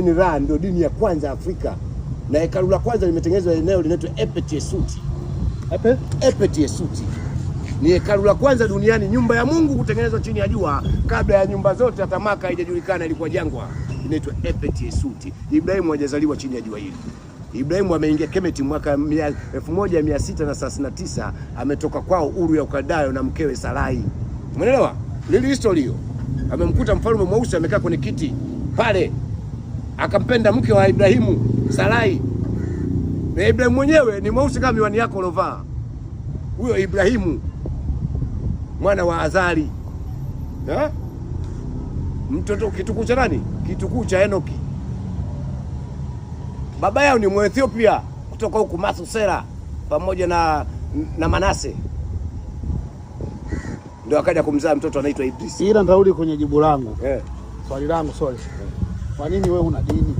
Ra ndio dini ya kwanza Afrika, na hekalu la kwanza limetengenezwa eneo linaitwa Epet Yesuti. Epet Yesuti ni hekalu la kwanza duniani, nyumba ya Mungu kutengenezwa chini ya jua, kabla ya nyumba zote hata Maka haijajulikana, ilikuwa jangwa. Inaitwa Epet Yesuti. Ibrahimu hajazaliwa chini ya jua hili. Ibrahimu ameingia Kemeti mwaka 1639, ametoka kwao Uru ya Ukaldayo na mkewe Sarai. Umeelewa? Lili history hiyo. Amemkuta mfalme mweusi amekaa kwenye kiti pale, akampenda mke wa Ibrahimu, Sarai. Na Ibrahimu mwenyewe ni mweusi kama miwani yako ulovaa. Huyo Ibrahimu mwana wa Azari. Mtoto kitukuu cha nani? Kitukuu cha Enoki. Baba yao ni Mwethiopia kutoka huku Mathusela pamoja na Manase. Ndio akaja kumzaa mtoto anaitwa Idris. Ila ndarudi kwenye jibu langu. Swali langu sorry. Kwa nini wewe una dini?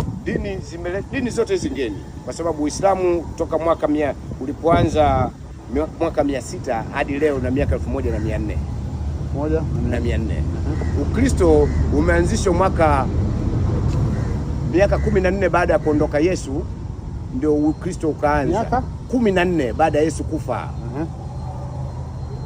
Dini zote zingeni, kwa sababu Uislamu toka mwaka ulipoanza mwaka 600 hadi leo na miaka 1400. 1400. Ukristo umeanzishwa miaka 14 baada ya kuondoka Yesu, ndio Ukristo ukaanza. Miaka 14 baada ya Yesu kufa.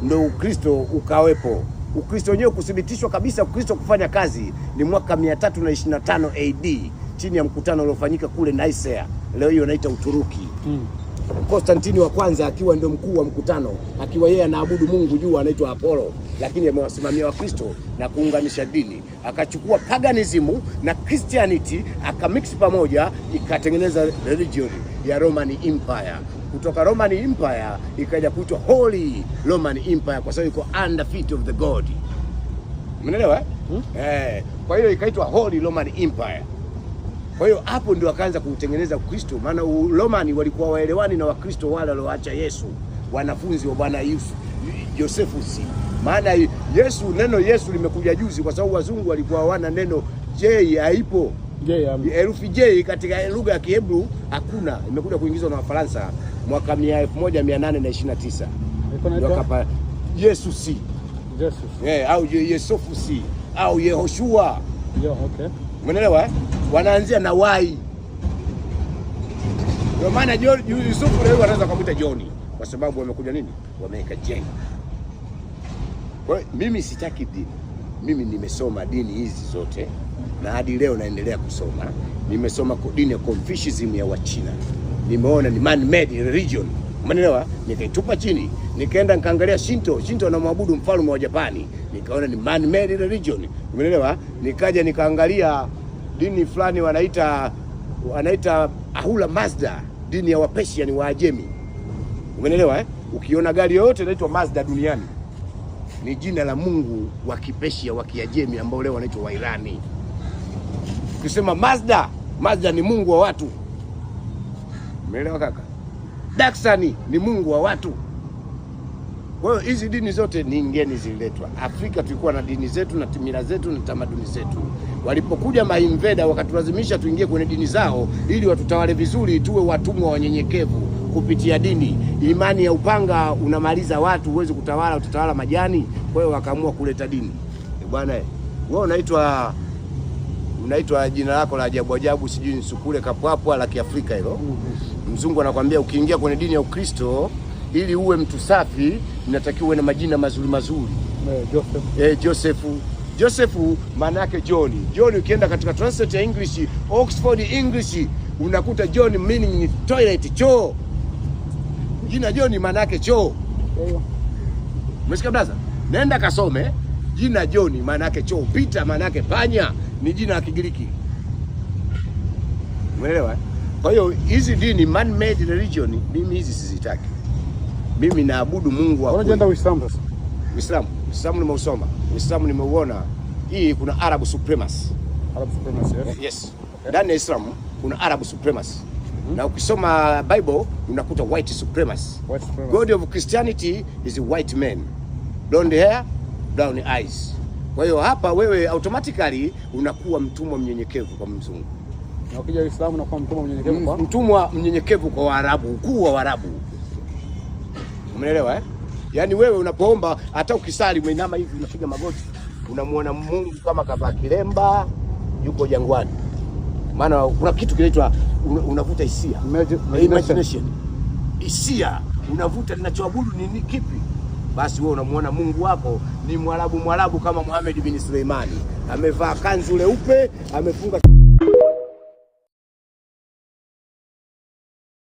Ndio Ukristo ukawepo. Ukristo wenyewe kuthibitishwa kabisa Ukristo kufanya kazi ni mwaka 325 AD chini ya mkutano uliofanyika kule Nicaea. Leo hiyo inaitwa Uturuki. Konstantini wa kwanza akiwa ndio mkuu wa mkutano, akiwa yeye anaabudu Mungu juu anaitwa Apollo, lakini amewasimamia Wakristo na kuunganisha dini. Akachukua paganism na Christianity akamix pamoja, ikatengeneza religion ya Roman Empire. Kutoka Roman Empire ikaja kuitwa Holy Roman Empire kwa sababu iko under feet of the God. Umeelewa? Kwa hiyo ikaitwa Holy Roman Empire. Kwa hiyo hapo ndio akaanza kutengeneza Ukristo, maana Romani walikuwa waelewani na Wakristo wale walioacha Yesu, wanafunzi wa Bwana Josephus. Maana Yesu, neno Yesu limekuja juzi kwa sababu wazungu walikuwa hawana neno J, haipo. Herufi J katika lugha ya Kihebru hakuna, imekuja kuingizwa na Wafaransa mwaka 1829. Ndio kapa Jesus. Au Yesophus au Yehoshua. Okay. Umeelewa? Wanaanzia na Y. Ndio maana Yusufu leo wanaanza kumuita John kwa sababu wamekuja nini? Wameweka J. Kwa hiyo mimi sitaki dini. Mimi nimesoma dini hizi zote na hadi leo naendelea kusoma. Nimesoma dini ya Confucianism ya Wachina. Nimeona ni man-made religion. Umeelewa? Nikaitupa chini. Nikaenda nikaangalia Shinto. Shinto anamwabudu mfalme wa Japani. Nikaona ni man-made religion. Umeelewa? Nikaja nikaangalia dini fulani wanaita Ahura Mazda, dini ya Wapersia ni Waajemi. Umeelewa? Ukiona gari yoyote inaitwa Mazda duniani ni jina la Mungu wa Kipersia wa Kiajemi ambao leo wanaitwa Wairani. Ukisema Mazda ni Mungu wa watu. Umeelewa kaka? Daksani ni Mungu wa watu. Kwa hiyo hizi dini zote ni ngeni zililetwa. Afrika tulikuwa na dini zetu na mila zetu na tamaduni zetu. Walipokuja mainveda wakatulazimisha tuingie kwenye dini zao ili watutawale vizuri, tuwe watumwa wanyenyekevu kupitia dini. Imani ya upanga unamaliza watu, huwezi kutawala, utatawala majani. Kwa hiyo wakaamua kuleta dini. Bwana wewe unaitwa jina lako la ajabu ajabu, sijui Nsukule Kapwapwa la Kiafrika hilo. Mzungu anakuambia ukiingia kwenye dini ya Ukristo ili uwe mtu safi inatakiwa uwe na majina mazuri mazuri. Joseph maana yake John. John ukienda katika translate ya English, Oxford English, unakuta John meaning toilet, choo. Jina John maana yake choo. Umesikia blaza? Nenda kasome. Jina John maana yake choo. Peter maana yake panya, ni jina la Kigiriki. Umeelewa? Kwa hiyo hizi dini man-made religion mimi hizi sizitaki. Mimi naabudu Mungu wa kweli. Unaenda Uislamu sasa? Uislamu nimeusoma. Uislamu nimeuona. Hii kuna Arab supremacy. Yes. Ndani ya Islam kuna Arab supremacy. Na ukisoma Bible unakuta white supremacy. God of Christianity is a white man. Blonde hair, brown eyes. Kwa hiyo hapa wewe automatically unakuwa mtumwa mnyenyekevu kwa mzungu. Na ukija Uislamu unakuwa mtumwa mnyenyekevu kwa mtumwa mnyenyekevu kwa Waarabu, ukuu wa Waarabu. Umeelewa? Yaani wewe unapoomba hata ukisali umeinama hivi unapiga magoti, unamuona Mungu kama kavaa kilemba yuko jangwani. Maana kuna kitu kinaitwa unavuta hisia, imagination. Hisia unavuta, linachoabudu ni kipi? Basi wewe unamuona Mungu wako ni Mwarabu kama Mohamed bin Suleimani, amevaa kanzu leupe, amefunga